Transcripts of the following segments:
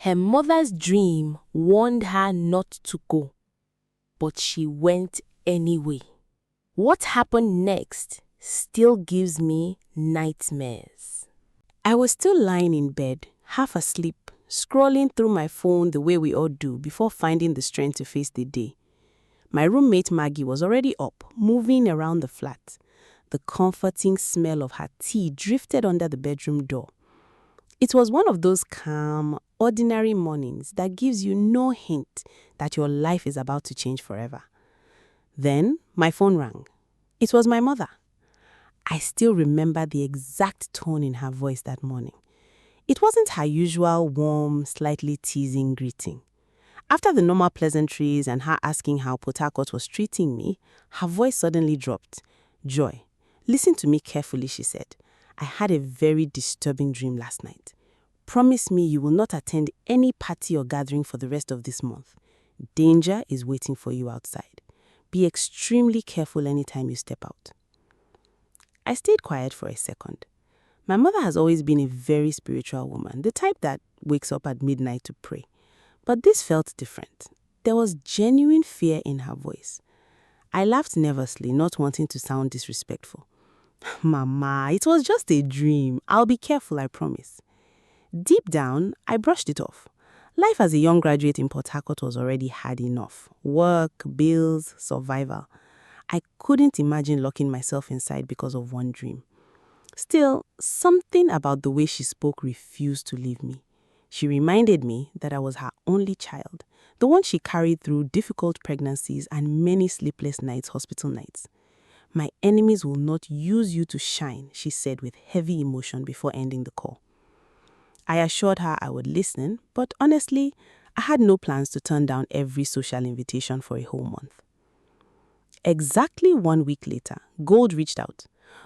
Her mother's dream warned her not to go, but she went anyway. What happened next still gives me nightmares. I was still lying in bed, half asleep, scrolling through my phone the way we all do before finding the strength to face the day. My roommate Maggie was already up, moving around the flat. The comforting smell of her tea drifted under the bedroom door. It was one of those calm, ordinary mornings that gives you no hint that your life is about to change forever. Then my phone rang. It was my mother. I still remember the exact tone in her voice that morning. It wasn't her usual warm, slightly teasing greeting. After the normal pleasantries and her asking how Port Harcourt was treating me, her voice suddenly dropped. "Joy, listen to me carefully," she said. "I had a very disturbing dream last night. Promise me you will not attend any party or gathering for the rest of this month. Danger is waiting for you outside. Be extremely careful anytime you step out." I stayed quiet for a second. My mother has always been a very spiritual woman, the type that wakes up at midnight to pray. But this felt different. There was genuine fear in her voice. I laughed nervously, not wanting to sound disrespectful. "Mama, it was just a dream. I'll be careful, I promise." Deep down, I brushed it off. Life as a young graduate in Port Harcourt was already hard enough. Work, bills, survival. I couldn't imagine locking myself inside because of one dream. Still, something about the way she spoke refused to leave me. She reminded me that I was her only child, the one she carried through difficult pregnancies and many sleepless hospital nights. "My enemies will not use you to shine," she said with heavy emotion before ending the call. I assured her I would listen, but honestly, I had no plans to turn down every social invitation for a whole month. Exactly 1 week later, Gold reached out.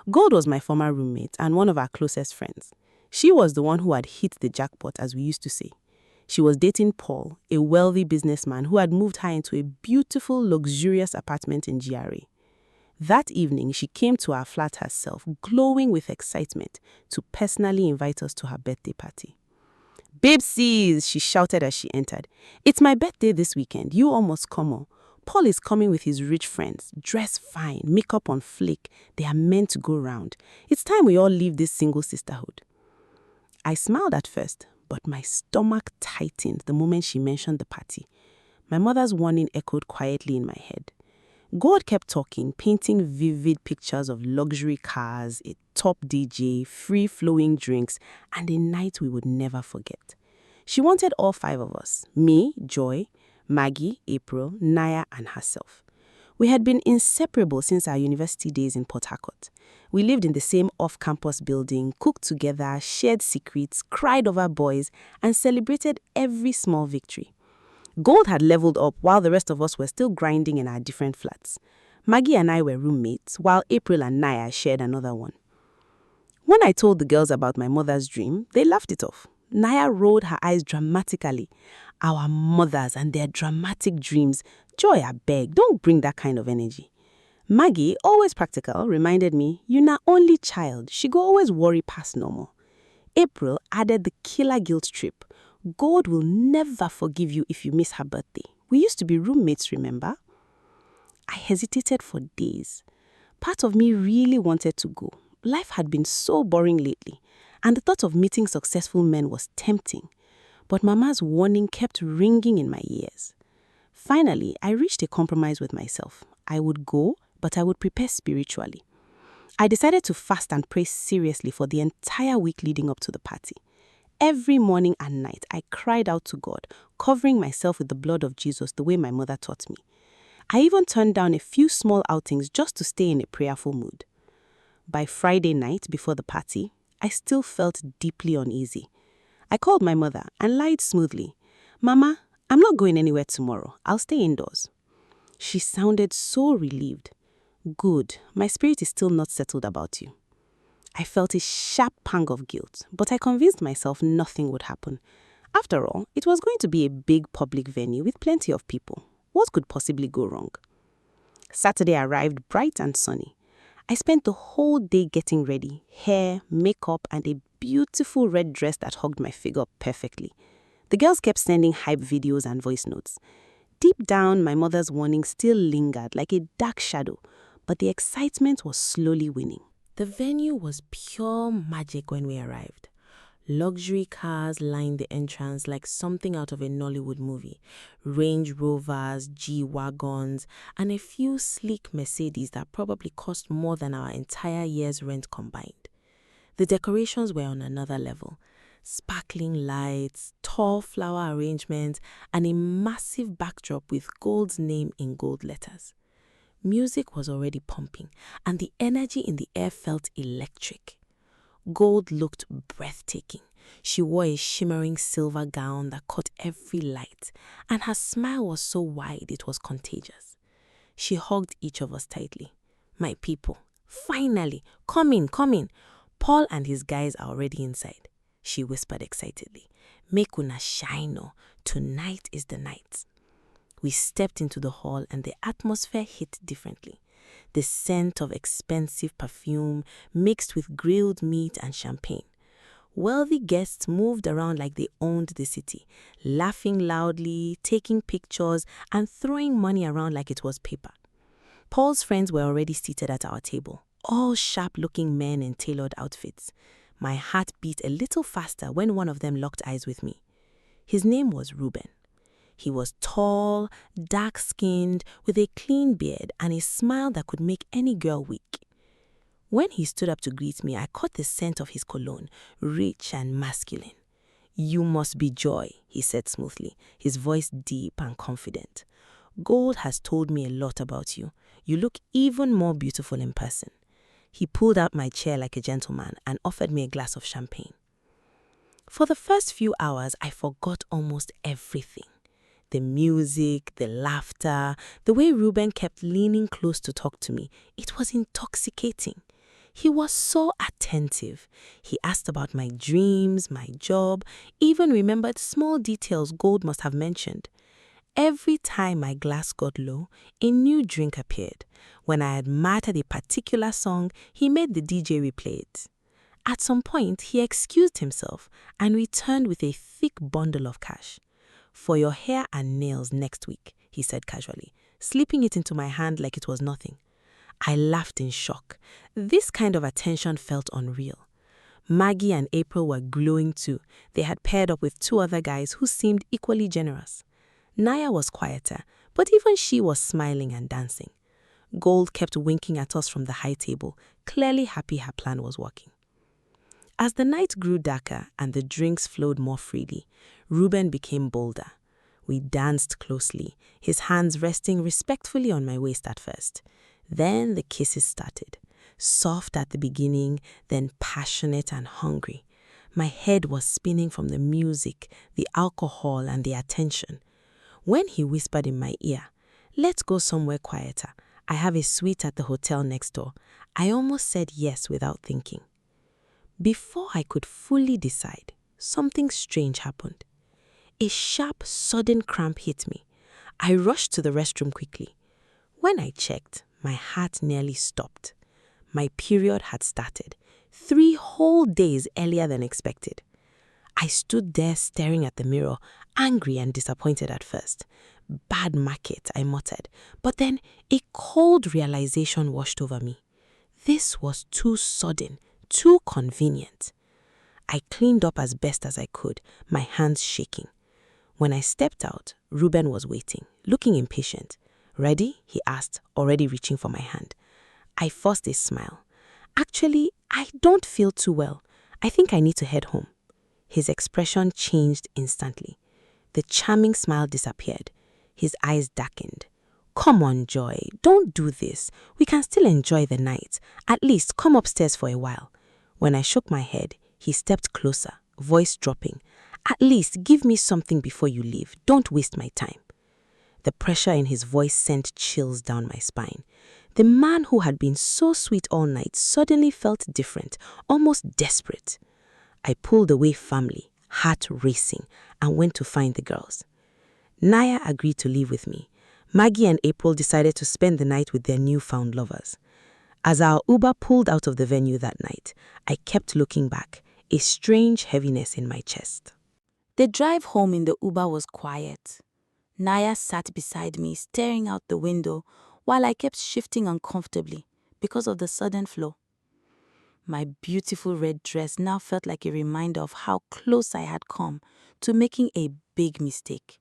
Gold was my former roommate and one of our closest friends. She was the one who had hit the jackpot, as we used to say. She was dating Paul, a wealthy businessman who had moved her into a beautiful, luxurious apartment in GRA. That evening, she came to our flat herself, glowing with excitement, to personally invite us to her birthday party. "Babesies," she shouted as she entered. "It's my birthday this weekend. You all must come on. Paul is coming with his rich friends, dressed fine, makeup on fleek. They are meant to go round. It's time we all leave this single sisterhood." I smiled at first, but my stomach tightened the moment she mentioned the party. My mother's warning echoed quietly in my head. God kept talking, painting vivid pictures of luxury cars, a top DJ, free-flowing drinks, and a night we would never forget. She wanted all 5 of us, me, Joy, Maggie, April, Naya, and herself. We had been inseparable since our university days in Port Harcourt. We lived in the same off-campus building, cooked together, shared secrets, cried over boys, and celebrated every small victory. Gold had leveled up while the rest of us were still grinding in our different flats. Maggie and I were roommates, while April and Naya shared another one. When I told the girls about my mother's dream, they laughed it off. Naya rolled her eyes dramatically. "Our mothers and their dramatic dreams. Joy, I beg, don't bring that kind of energy." Maggie, always practical, reminded me, "You na only child, she go always worry past normal." April added the killer guilt trip. "God will never forgive you if you miss her birthday. We used to be roommates, remember?" I hesitated for days. Part of me really wanted to go. Life had been so boring lately, and the thought of meeting successful men was tempting. But Mama's warning kept ringing in my ears. Finally, I reached a compromise with myself. I would go, but I would prepare spiritually. I decided to fast and pray seriously for the entire week leading up to the party. Every morning and night, I cried out to God, covering myself with the blood of Jesus the way my mother taught me. I even turned down a few small outings just to stay in a prayerful mood. By Friday night before the party, I still felt deeply uneasy. I called my mother and lied smoothly. "Mama, I'm not going anywhere tomorrow. I'll stay indoors." She sounded so relieved. "Good, my spirit is still not settled about you." I felt a sharp pang of guilt, but I convinced myself nothing would happen. After all, it was going to be a big public venue with plenty of people. What could possibly go wrong? Saturday arrived bright and sunny. I spent the whole day getting ready, hair, makeup, and a beautiful red dress that hugged my figure perfectly. The girls kept sending hype videos and voice notes. Deep down, my mother's warning still lingered like a dark shadow, but the excitement was slowly winning. The venue was pure magic when we arrived. Luxury cars lined the entrance like something out of a Nollywood movie. Range Rovers, G-Wagons, and a few sleek Mercedes that probably cost more than our entire year's rent combined. The decorations were on another level. Sparkling lights, tall flower arrangements, and a massive backdrop with Gold's name in gold letters. Music was already pumping, and the energy in the air felt electric. Gold looked breathtaking. She wore a shimmering silver gown that caught every light, and her smile was so wide it was contagious. She hugged each of us tightly. "My people, finally, come in, come in. Paul and his guys are already inside," she whispered excitedly. "Make una shine, oh. Tonight is the night." We stepped into the hall and the atmosphere hit differently. The scent of expensive perfume mixed with grilled meat and champagne. Wealthy guests moved around like they owned the city, laughing loudly, taking pictures, and throwing money around like it was paper. Paul's friends were already seated at our table, all sharp-looking men in tailored outfits. My heart beat a little faster when one of them locked eyes with me. His name was Reuben. He was tall, dark-skinned, with a clean beard and a smile that could make any girl weak. When he stood up to greet me, I caught the scent of his cologne, rich and masculine. "You must be Joy," he said smoothly, his voice deep and confident. "Gold has told me a lot about you. You look even more beautiful in person." He pulled out my chair like a gentleman and offered me a glass of champagne. For the first few hours, I forgot almost everything. The music, the laughter, the way Reuben kept leaning close to talk to me, it was intoxicating. He was so attentive. He asked about my dreams, my job, even remembered small details Gold must have mentioned. Every time my glass got low, a new drink appeared. When I admired a particular song, he made the DJ replay it. At some point, he excused himself and returned with a thick bundle of cash. "For your hair and nails next week," he said casually, slipping it into my hand like it was nothing. I laughed in shock. This kind of attention felt unreal. Maggie and April were glowing too. They had paired up with two other guys who seemed equally generous. Naya was quieter, but even she was smiling and dancing. Gold kept winking at us from the high table, clearly happy her plan was working. As the night grew darker and the drinks flowed more freely, Reuben became bolder. We danced closely, his hands resting respectfully on my waist at first. Then the kisses started, soft at the beginning, then passionate and hungry. My head was spinning from the music, the alcohol, and the attention. When he whispered in my ear, "Let's go somewhere quieter. I have a suite at the hotel next door," I almost said yes without thinking. Before I could fully decide, something strange happened. A sharp, sudden cramp hit me. I rushed to the restroom quickly. When I checked, my heart nearly stopped. My period had started, 3 whole days earlier than expected. I stood there staring at the mirror, angry and disappointed at first. "Bad market," I muttered, but then a cold realization washed over me. This was too sudden, too convenient. I cleaned up as best as I could, my hands shaking. When I stepped out, Reuben was waiting, looking impatient. "Ready?" he asked, already reaching for my hand. I forced a smile. "Actually, I don't feel too well. I think I need to head home." His expression changed instantly. The charming smile disappeared. His eyes darkened. "Come on, Joy, don't do this. We can still enjoy the night. At least come upstairs for a while." When I shook my head, he stepped closer, voice dropping. "At least give me something before you leave. Don't waste my time." The pressure in his voice sent chills down my spine. The man who had been so sweet all night suddenly felt different, almost desperate. I pulled away firmly, heart racing, and went to find the girls. Naya agreed to leave with me. Maggie and April decided to spend the night with their newfound lovers. As our Uber pulled out of the venue that night, I kept looking back, a strange heaviness in my chest. The drive home in the Uber was quiet. Naya sat beside me, staring out the window, while I kept shifting uncomfortably because of the sudden flow. My beautiful red dress now felt like a reminder of how close I had come to making a big mistake.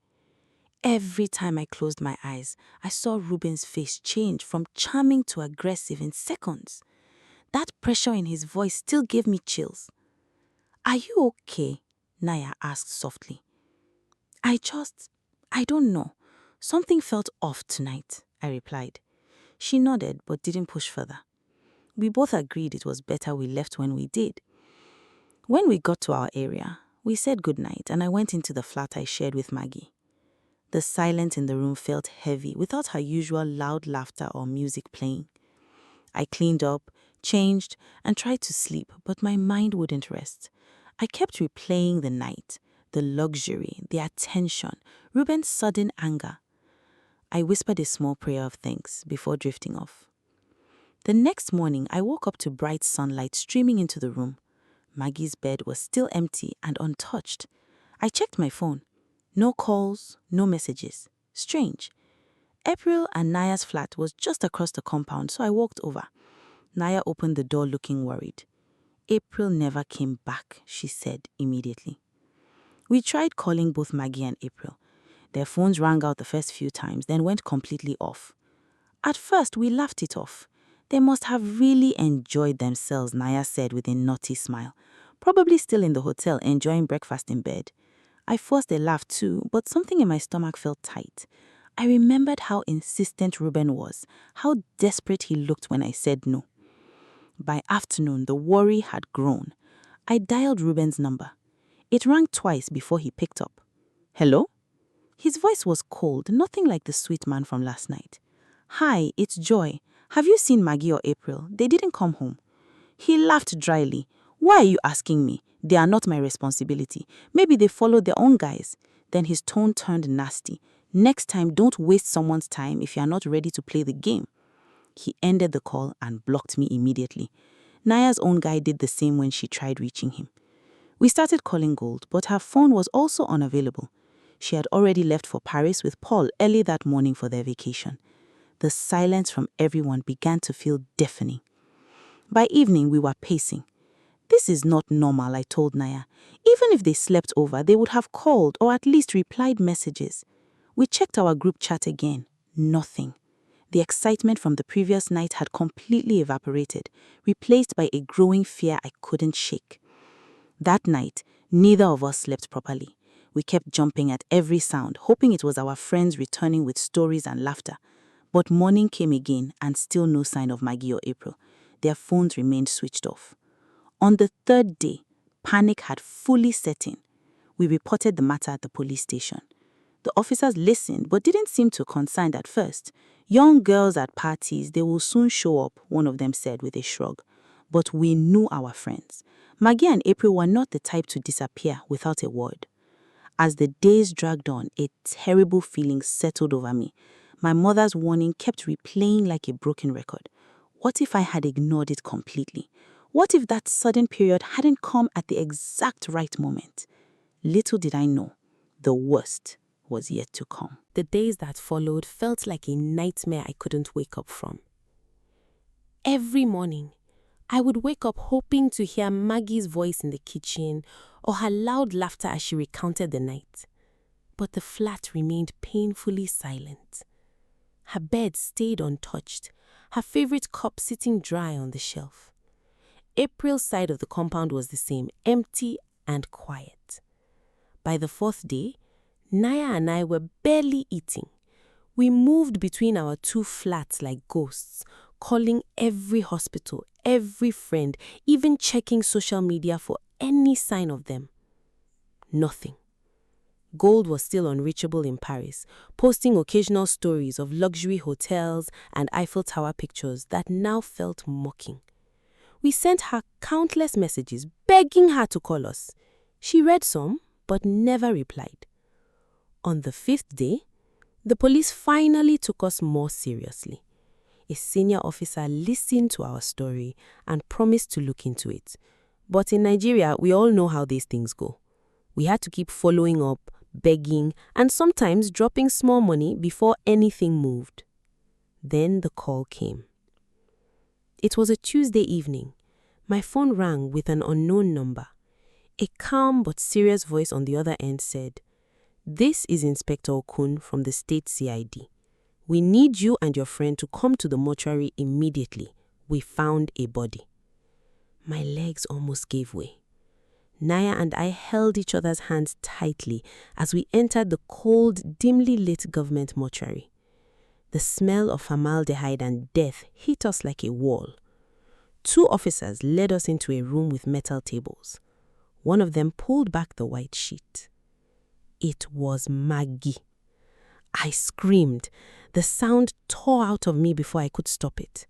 Every time I closed my eyes, I saw Ruben's face change from charming to aggressive in seconds. That pressure in his voice still gave me chills. "Are you okay?" Naya asked softly. I don't know. Something felt off tonight," I replied. She nodded but didn't push further. We both agreed it was better we left when we did. When we got to our area, we said goodnight and I went into the flat I shared with Maggie. The silence in the room felt heavy without her usual loud laughter or music playing. I cleaned up, changed, and tried to sleep, but my mind wouldn't rest. I kept replaying the night, the luxury, the attention, Ruben's sudden anger. I whispered a small prayer of thanks before drifting off. The next morning, I woke up to bright sunlight streaming into the room. Maggie's bed was still empty and untouched. I checked my phone. No calls, no messages. Strange. April and Naya's flat was just across the compound, so I walked over. Naya opened the door looking worried. "April never came back," she said immediately. We tried calling both Maggie and April. Their phones rang out the first few times, then went completely off. At first, we laughed it off. "They must have really enjoyed themselves," Naya said with a naughty smile. "Probably still in the hotel, enjoying breakfast in bed." I forced a laugh too, but something in my stomach felt tight. I remembered how insistent Ruben was, how desperate he looked when I said no. By afternoon, the worry had grown. I dialed Ruben's number. It rang twice before he picked up. "Hello?" His voice was cold, nothing like the sweet man from last night. "Hi, it's Joy. Have you seen Maggie or April? They didn't come home." He laughed dryly. "Why are you asking me? They are not my responsibility. Maybe they followed their own guys." Then his tone turned nasty. "Next time, don't waste someone's time if you are not ready to play the game." He ended the call and blocked me immediately. Naya's own guy did the same when she tried reaching him. We started calling Gold, but her phone was also unavailable. She had already left for Paris with Paul early that morning for their vacation. The silence from everyone began to feel deafening. By evening, we were pacing. "This is not normal," I told Naya. "Even if they slept over, they would have called or at least replied messages." We checked our group chat again. Nothing. The excitement from the previous night had completely evaporated, replaced by a growing fear I couldn't shake. That night, neither of us slept properly. We kept jumping at every sound, hoping it was our friends returning with stories and laughter. But morning came again and still no sign of Maggie or April. Their phones remained switched off. On the third day, panic had fully set in. We reported the matter at the police station. The officers listened but didn't seem too concerned at first. "Young girls at parties, they will soon show up," one of them said with a shrug. But we knew our friends. Maggie and April were not the type to disappear without a word. As the days dragged on, a terrible feeling settled over me. My mother's warning kept replaying like a broken record. What if I had ignored it completely? What if that sudden period hadn't come at the exact right moment? Little did I know, the worst was yet to come. The days that followed felt like a nightmare I couldn't wake up from. Every morning, I would wake up hoping to hear Maggie's voice in the kitchen or her loud laughter as she recounted the night. But the flat remained painfully silent. Her bed stayed untouched, her favorite cup sitting dry on the shelf. April's side of the compound was the same, empty and quiet. By the fourth day, Naya and I were barely eating. We moved between our two flats like ghosts, calling every hospital, every friend, even checking social media for any sign of them. Nothing. Gold was still unreachable in Paris, posting occasional stories of luxury hotels and Eiffel Tower pictures that now felt mocking. We sent her countless messages begging her to call us. She read some, but never replied. On the fifth day, the police finally took us more seriously. A senior officer listened to our story and promised to look into it. But in Nigeria, we all know how these things go. We had to keep following up, begging, and sometimes dropping small money before anything moved. Then the call came. It was a Tuesday evening. My phone rang with an unknown number. A calm but serious voice on the other end said, "This is Inspector Okun from the State CID. We need you and your friend to come to the mortuary immediately. We found a body." My legs almost gave way. Naya and I held each other's hands tightly as we entered the cold, dimly lit government mortuary. The smell of formaldehyde and death hit us like a wall. 2 officers led us into a room with metal tables. One of them pulled back the white sheet. It was Maggie. I screamed. The sound tore out of me before I could stop it.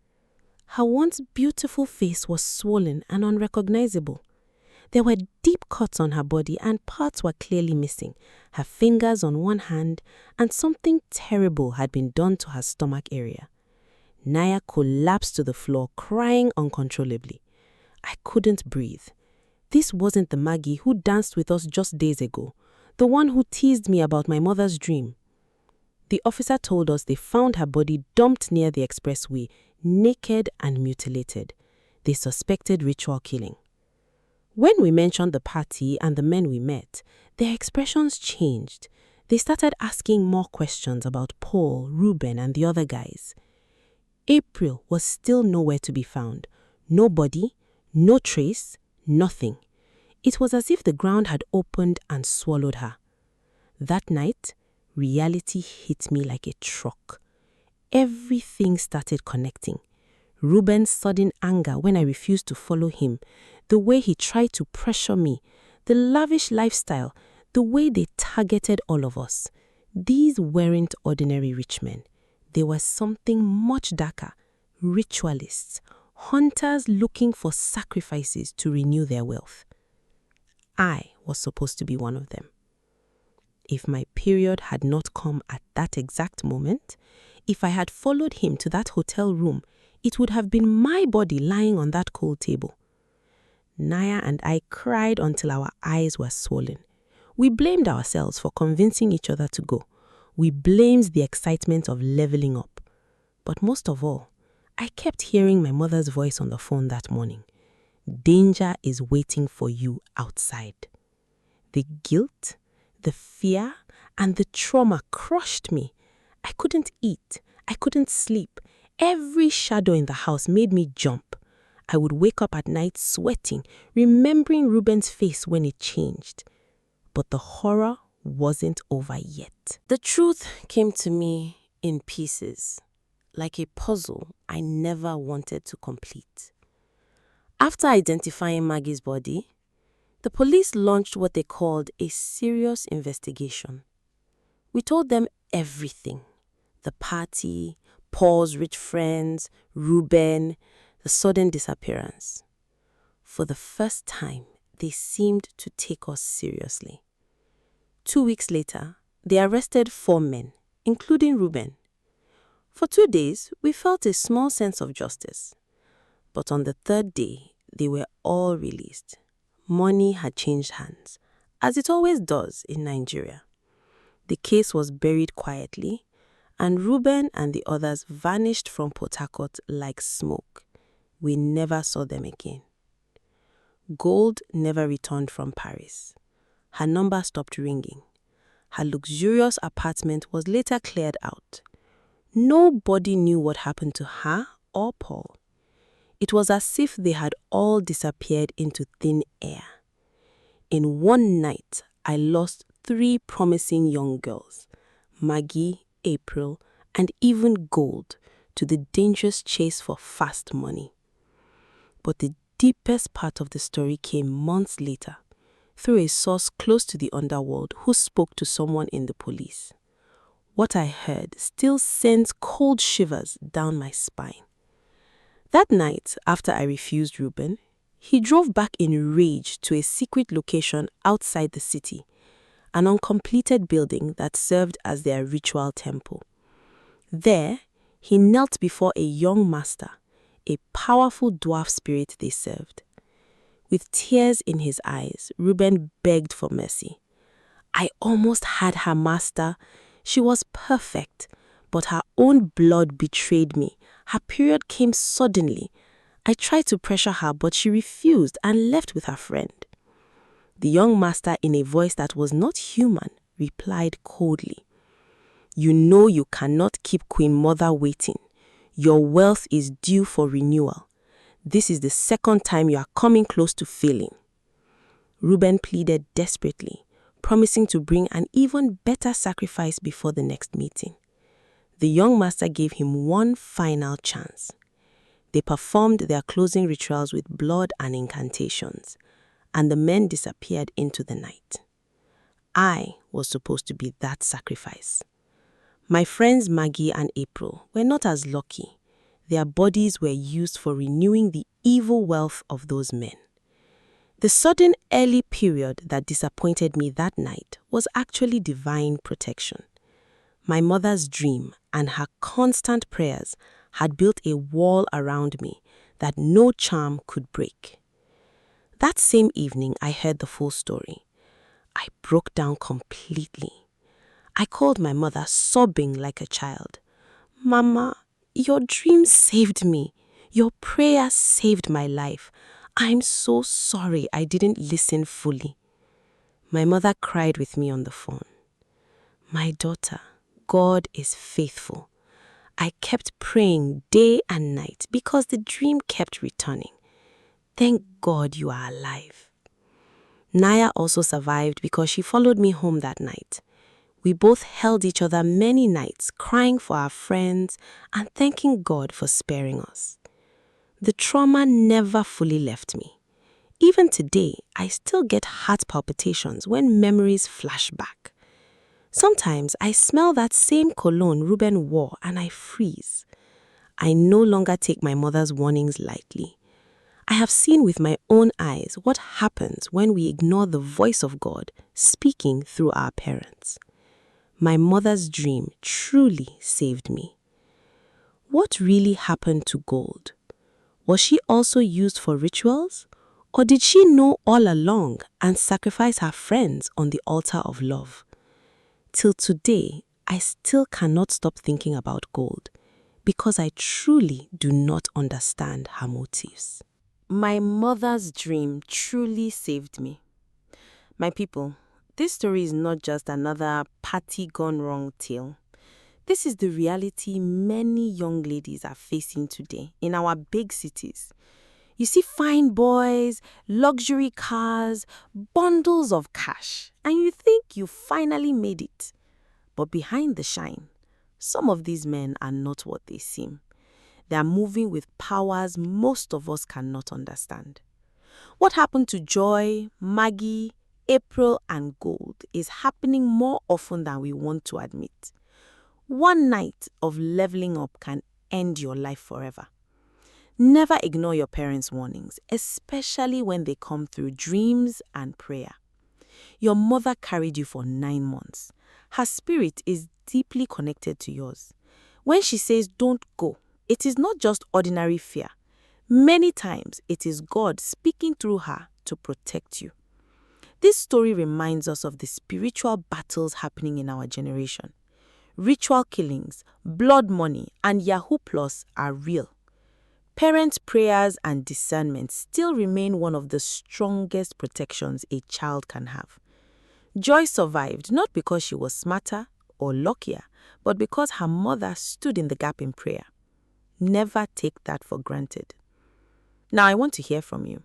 Her once beautiful face was swollen and unrecognizable. There were deep cuts on her body and parts were clearly missing, her fingers on one hand, and something terrible had been done to her stomach area. Naya collapsed to the floor, crying uncontrollably. I couldn't breathe. This wasn't the Maggie who danced with us just days ago, the one who teased me about my mother's dream. The officer told us they found her body dumped near the expressway, naked and mutilated. They suspected ritual killing. When we mentioned the party and the men we met, their expressions changed. They started asking more questions about Paul, Ruben, and the other guys. April was still nowhere to be found. No body, no trace, nothing. It was as if the ground had opened and swallowed her. That night, reality hit me like a truck. Everything started connecting. Ruben's sudden anger when I refused to follow him, the way he tried to pressure me, the lavish lifestyle, the way they targeted all of us. These weren't ordinary rich men. They were something much darker, ritualists, hunters looking for sacrifices to renew their wealth. I was supposed to be one of them. If my period had not come at that exact moment, if I had followed him to that hotel room, it would have been my body lying on that cold table. Naya and I cried until our eyes were swollen. We blamed ourselves for convincing each other to go. We blamed the excitement of leveling up. But most of all, I kept hearing my mother's voice on the phone that morning. Danger is waiting for you outside. The guilt, the fear, and the trauma crushed me. I couldn't eat. I couldn't sleep. Every shadow in the house made me jump. I would wake up at night sweating, remembering Ruben's face when it changed. But the horror wasn't over yet. The truth came to me in pieces, like a puzzle I never wanted to complete. After identifying Maggie's body, the police launched what they called a serious investigation. We told them everything: the party, Paul's rich friends, Ruben, the sudden disappearance. For the first time, they seemed to take us seriously. 2 weeks later, they arrested 4 men, including Ruben. For 2 days, we felt a small sense of justice. But on the 3rd day, they were all released. Money had changed hands, as it always does in Nigeria. The case was buried quietly, and Ruben and the others vanished from Port Harcourt like smoke. We never saw them again. Gold never returned from Paris. Her number stopped ringing. Her luxurious apartment was later cleared out. Nobody knew what happened to her or Paul. It was as if they had all disappeared into thin air. In one night, I lost 3 promising young girls, Maggie, April, and even Gold, to the dangerous chase for fast money. But the deepest part of the story came months later, through a source close to the underworld who spoke to someone in the police. What I heard still sends cold shivers down my spine. That night, after I refused Ruben, he drove back in rage to a secret location outside the city, an uncompleted building that served as their ritual temple. There, he knelt before a young master, a powerful dwarf spirit they served. With tears in his eyes, Reuben begged for mercy. I almost had her master. She was perfect, but her own blood betrayed me. Her period came suddenly. I tried to pressure her, but she refused and left with her friend. The young master, in a voice that was not human, replied coldly, "You know you cannot keep Queen Mother waiting. Your wealth is due for renewal. This is the second time you are coming close to failing." Reuben pleaded desperately, promising to bring an even better sacrifice before the next meeting. The young master gave him one final chance. They performed their closing rituals with blood and incantations, and the men disappeared into the night. I was supposed to be that sacrifice. My friends Maggie and April were not as lucky. Their bodies were used for renewing the evil wealth of those men. The sudden early period that disappointed me that night was actually divine protection. My mother's dream and her constant prayers had built a wall around me that no charm could break. That same evening, I heard the full story. I broke down completely. I called my mother, sobbing like a child. "Mama, your dream saved me. Your prayer saved my life. I'm so sorry I didn't listen fully." My mother cried with me on the phone. "My daughter, God is faithful. I kept praying day and night because the dream kept returning. Thank God you are alive." Naya also survived because she followed me home that night. We both held each other many nights, crying for our friends and thanking God for sparing us. The trauma never fully left me. Even today, I still get heart palpitations when memories flash back. Sometimes I smell that same cologne Reuben wore and I freeze. I no longer take my mother's warnings lightly. I have seen with my own eyes what happens when we ignore the voice of God speaking through our parents. My mother's dream truly saved me. What really happened to gold? Was she also used for rituals? Or did she know all along and sacrifice her friends on the altar of love? Till today, I still cannot stop thinking about gold because I truly do not understand her motives. My mother's dream truly saved me. My people, this story is not just another party gone wrong tale. This is the reality many young ladies are facing today in our big cities. You see fine boys, luxury cars, bundles of cash, and you think you finally made it. But behind the shine, some of these men are not what they seem. They are moving with powers most of us cannot understand. What happened to Joy, Maggie, April, and Gold is happening more often than we want to admit. One night of leveling up can end your life forever. Never ignore your parents' warnings, especially when they come through dreams and prayer. Your mother carried you for 9 months. Her spirit is deeply connected to yours. When she says don't go, it is not just ordinary fear. Many times it is God speaking through her to protect you. This story reminds us of the spiritual battles happening in our generation. Ritual killings, blood money, and Yahoo Plus are real. Parents' prayers and discernment still remain one of the strongest protections a child can have. Joy survived not because she was smarter or luckier, but because her mother stood in the gap in prayer. Never take that for granted. Now I want to hear from you.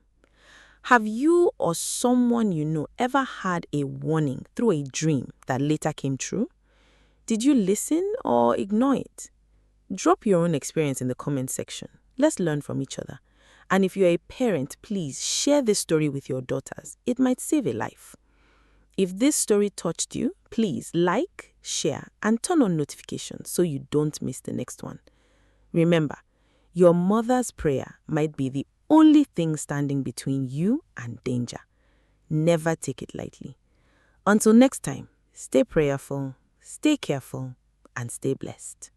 Have you or someone you know ever had a warning through a dream that later came true? Did you listen or ignore it? Drop your own experience in the comment section. Let's learn from each other. And if you're a parent, please share this story with your daughters. It might save a life. If this story touched you, please like, share, and turn on notifications so you don't miss the next one. Remember, your mother's prayer might be the only thing standing between you and danger. Never take it lightly. Until next time, stay prayerful, stay careful, and stay blessed.